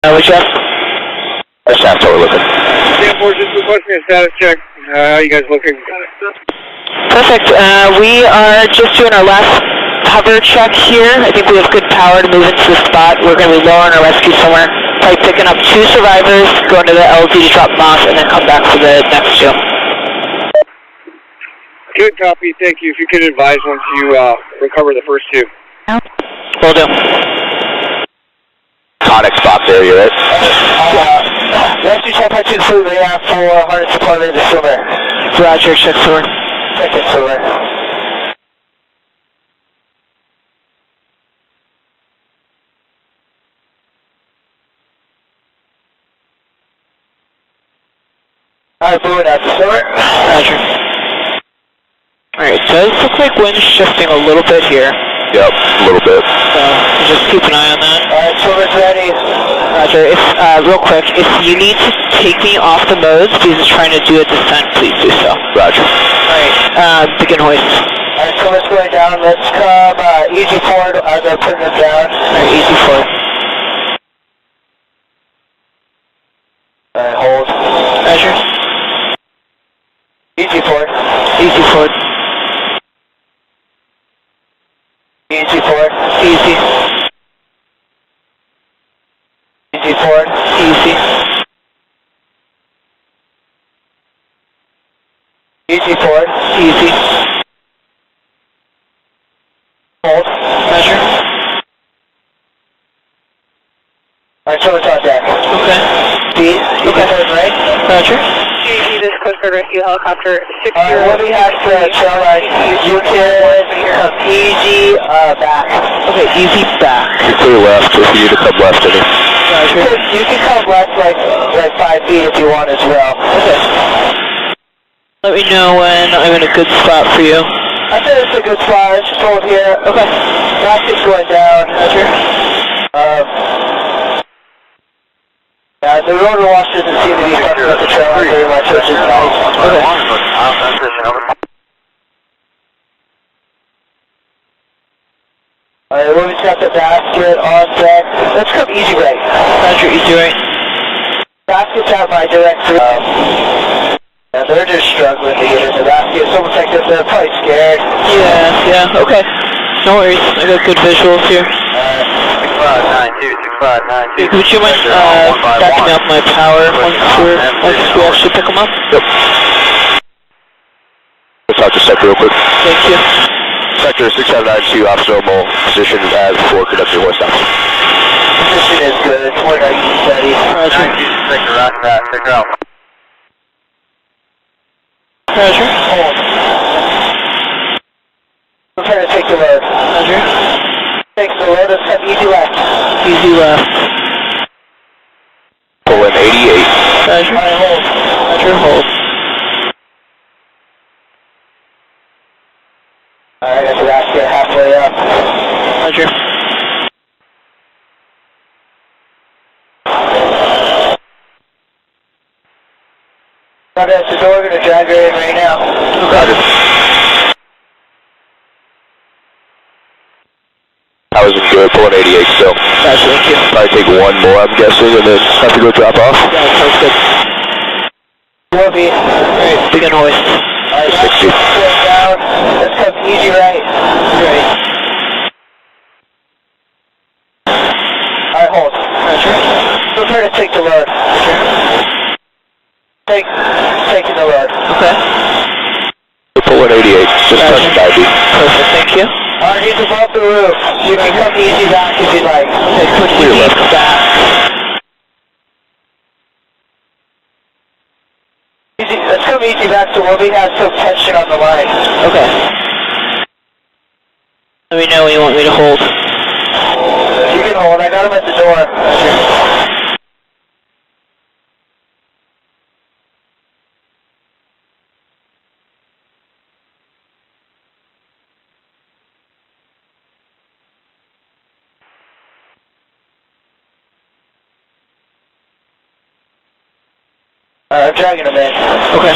What's up? That's how we're looking. Yeah, board, just requesting a status check. How you guys looking? Perfect. We are just doing our last hover check here. I think we have good power to move into the spot. We're going to be lowering our rescue somewhere. Probably picking up 2 survivors, going to the LZ to drop them off, and then come back for the next 2. Good copy. Thank you. If you could advise once you recover the first 2. Will do. Conic spot there, you right? Rescue check by 2 fleet right out for harness deployment to swimmer. Roger, check swimmer. Second swimmer. Alright, moving out to swimmer. Roger. Alright, does look like wind's shifting a little bit here. Yep, a little bit. So, just keep an eye on that. Alright, swimmer's ready. Roger, if, real quick, if you need to take me off the modes because it's trying to do a descent, please do so. Roger. Alright, begin hoist. Alright, swimmer's going down. Let's come easy forward as I'm putting them down. Alright, easy forward. Alright, hold. Measure. Easy forward. Easy forward. Easy forward. Easy. Easy forward. Easy. Easy forward. Easy. Hold. Measure. Alright, so it's on deck. Okay. Speed. Okay. Right. Roger. This Coast Guard Rescue Helicopter 60. What do we have to trail line? You can come easy back. Okay, easy back. You clear left if you need to come left any. Roger. You can come left like 5 feet if you want as well. Okay. Let me know when I'm in a good spot for you. I think it's a good spot. Let's just hold here. Okay. Basket's going down. Roger. The rotor wash doesn't seem to be fucking up the trail line very much, which is nice. Okay. Alright, we'll just got the basket on deck. Let's come easy right. Roger, easy right. Basket's out my direction. Yeah, they're just struggling to get in the basket. It's almost like they're probably scared. Yeah, okay. No worries, I got good visuals here. 6592, 6592. Would you mind backing me up my power once we actually pick them up? Yep. Let's talk to Sector real quick. Thank you. Sector 6792, optimal position as before conducting hoist stops. Position is good. Point are you steady? Roger. Sector, roger that. Sector out. Roger. Hold. Prepare to take the load. Roger. Take the load. Let's have easy left. Easy left. Pull in 88. Roger. Alright, hold. Roger, hold. Alright, that's the basket halfway up. Roger. Roger, that's the door. We're going to drag her in right now. Roger. I was in good, pulling 88 still. Gotcha, thank you. Probably take one more, I'm guessing, and then have to go drop off. Yeah, sounds good. Will be. Alright, begin hoist. Alright, 60. Down. Let's come easy right. Right. Alright, hold. Roger. Prepare to take the load. Roger. Taking the load. Okay. We're pulling 88, just touching 90. Perfect, thank you. Alright, he's above the roof. You can come easy back if you'd like. Okay, put your left. back. Easy, let's come easy back so we'll have some tension on the line. Okay. Let me know when you want me to hold. You can hold, I got him at the door. Roger. I'm dragging him in. Okay.